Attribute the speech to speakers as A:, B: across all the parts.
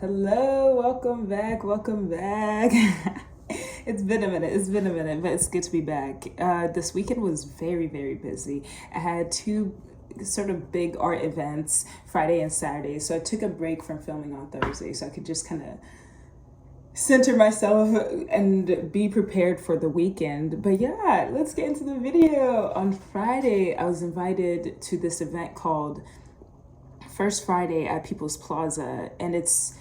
A: Hello, welcome back, welcome back. It's been a minute, but it's good to be back. This weekend was very busy. I had two sort of big art events, Friday and Saturday, so I took a break from filming on Thursday so I could just kind of center myself and be prepared for the weekend. But yeah, let's get into the video. On Friday, I was invited to this event called First Friday at People's Plaza, and it's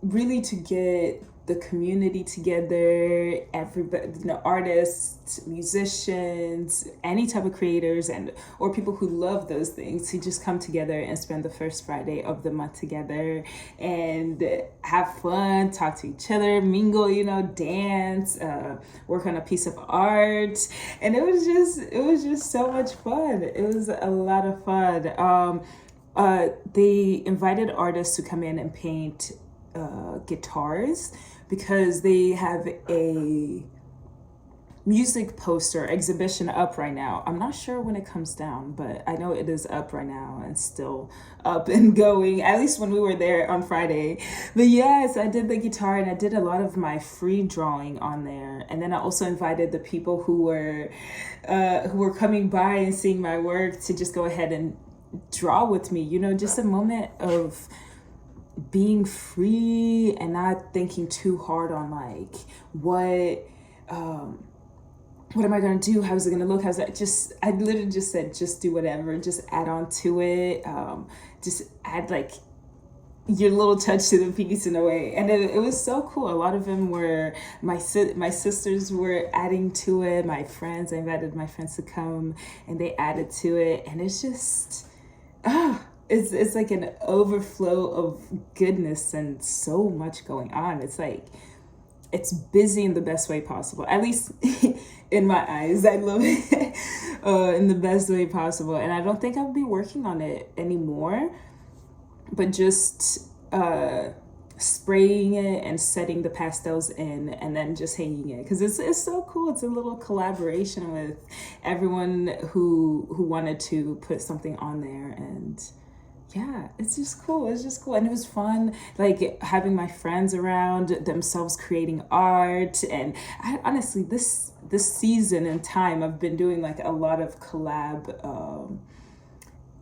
A: really to get the community together, everybody, artists, musicians, any type of creators, and or people who love those things to just come together and spend the first Friday of the month together and have fun, talk to each other, mingle, dance, work on a piece of art, and it was just so much fun. It was a lot of fun. They invited artists to come in and paint guitars because they have a music poster exhibition up right now. I'm not sure when it comes down, but I know it is up right now and still up and going, at least when we were there on Friday. But yes, I did the guitar and I did a lot of my free drawing on there. And then I also invited the people who were coming by and seeing my work to just go ahead and draw with me, just a moment of being free and not thinking too hard on like what am I gonna do? How's it gonna look? I literally just said just do whatever, just add on to it, just add like your little touch to the piece in a way. And it was so cool. A lot of them were my sisters were adding to it, my friends. I invited my friends to come and they added to it, and it's just it's like an overflow of goodness and so much going on. It's like it's busy in the best way possible, at least in my eyes. I love it in the best way possible, and I don't think I'll be working on it anymore, but just spraying it and setting the pastels in and then just hanging it, because it's so cool. It's a little collaboration with everyone who wanted to put something on there, and yeah, it's just cool. It's just cool. And it was fun, like having my friends around themselves creating art. And I honestly, this season and time, I've been doing like a lot of collab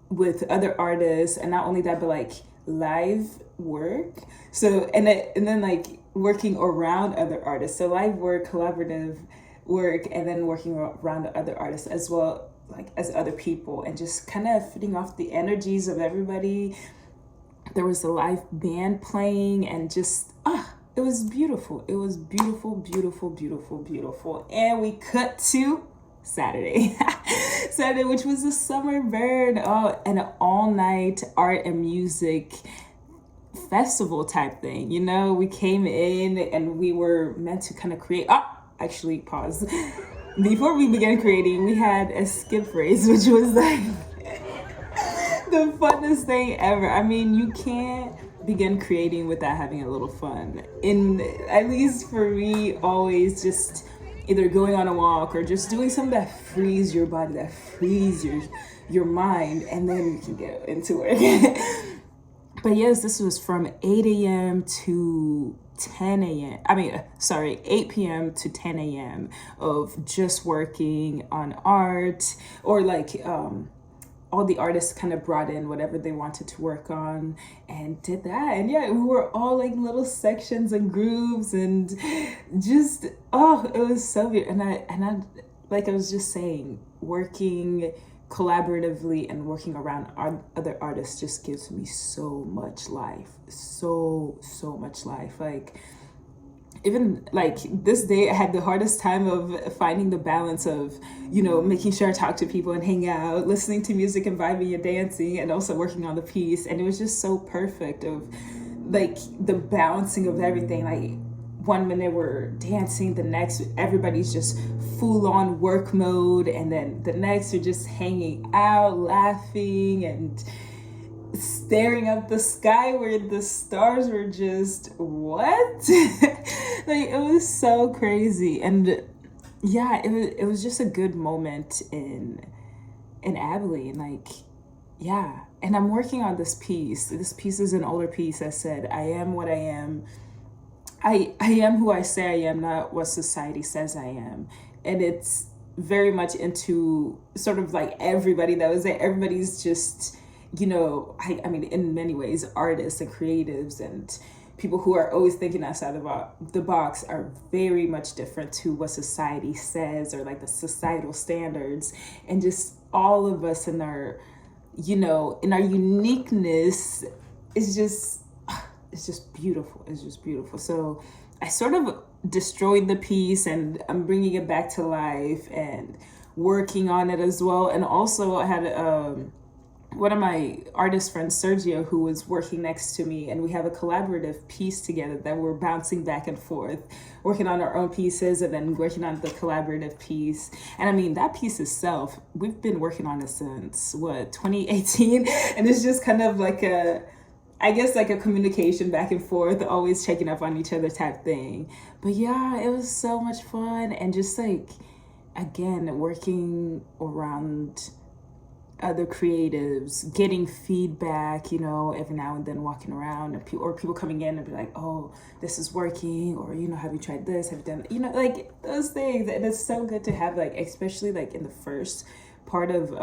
A: with other artists, and not only that, but like live work. So and then like working around other artists. So live work, collaborative work, and then working around other artists as well, like as other people, and just kind of feeding off the energies of everybody. There was a live band playing, and just it was beautiful. It was beautiful. And we cut to Saturday. Saturday, which was a summer burn. Oh, and an all-night art and music festival type thing. We came in and we were meant to kind of create actually pause. Before we began creating, we had a skip race, which was like the funnest thing ever. I mean, you can't begin creating without having a little fun. At least for me, always just either going on a walk or just doing something that frees your body, that frees your mind, and then you can get into it. But yes, this was from 8 a.m. to 10 a.m. 8 p.m. to 10 a.m. of just working on art, or like all the artists kind of brought in whatever they wanted to work on and did that. And yeah, we were all like little sections and grooves, and just it was so beautiful. And I like I was just saying, working collaboratively and working around other artists just gives me so much life, so much life. Like even like this day, I had the hardest time of finding the balance of making sure I talk to people and hang out, listening to music and vibing and dancing, and also working on the piece. And it was just so perfect of like the balancing of everything. Like one minute we're dancing, the next everybody's just full on work mode, and then the next you're just hanging out, laughing, and staring up the sky where the stars were just what? Like it was so crazy. And yeah, it was just a good moment in Abilene. Like yeah, and I'm working on this piece. This piece is an older piece that said, I am what I am. I am who I say I am, not what society says I am. And it's very much into sort of like everybody that was there. Everybody's just, I mean, in many ways, artists and creatives and people who are always thinking outside the box are very much different to what society says or like the societal standards. And just all of us in our, in our uniqueness is just, it's just beautiful. It's just beautiful. So I sort of destroyed the piece and I'm bringing it back to life and working on it as well. And also I had one of my artist friends, Sergio, who was working next to me, and we have a collaborative piece together that we're bouncing back and forth, working on our own pieces and then working on the collaborative piece. And I mean, that piece itself, we've been working on it since 2018, and it's just kind of like I guess like a communication back and forth, always checking up on each other type thing. But yeah, it was so much fun. And just like, again, working around other creatives, getting feedback, every now and then walking around and or people coming in and be like, oh, this is working, or, have you tried this? Have you done, like those things. And it's so good to have, like, especially like in the first part of,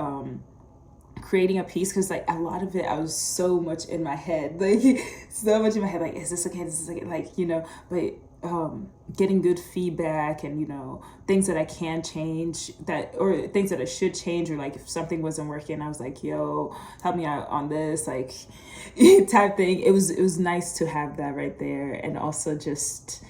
A: creating a piece, because like a lot of it I was so much in my head, like so much in my head, like, is this okay, like, but getting good feedback and things that I can change, that or things that I should change, or like if something wasn't working I was like, yo, help me out on this, like type thing. It was nice to have that right there, and also just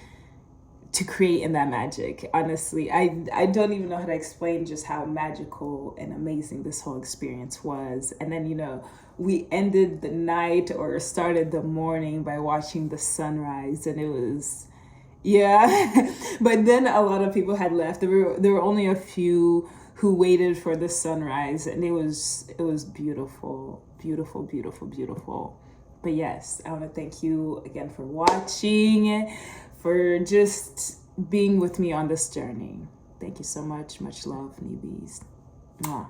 A: to create in that magic. Honestly, I don't even know how to explain just how magical and amazing this whole experience was. And then, we ended the night or started the morning by watching the sunrise, and it was, yeah. But then a lot of people had left. There were only a few who waited for the sunrise, and it was beautiful, beautiful, beautiful, beautiful. But yes, I want to thank you again for watching, for just being with me on this journey. Thank you so much. Much love, Nibizi. Mwah.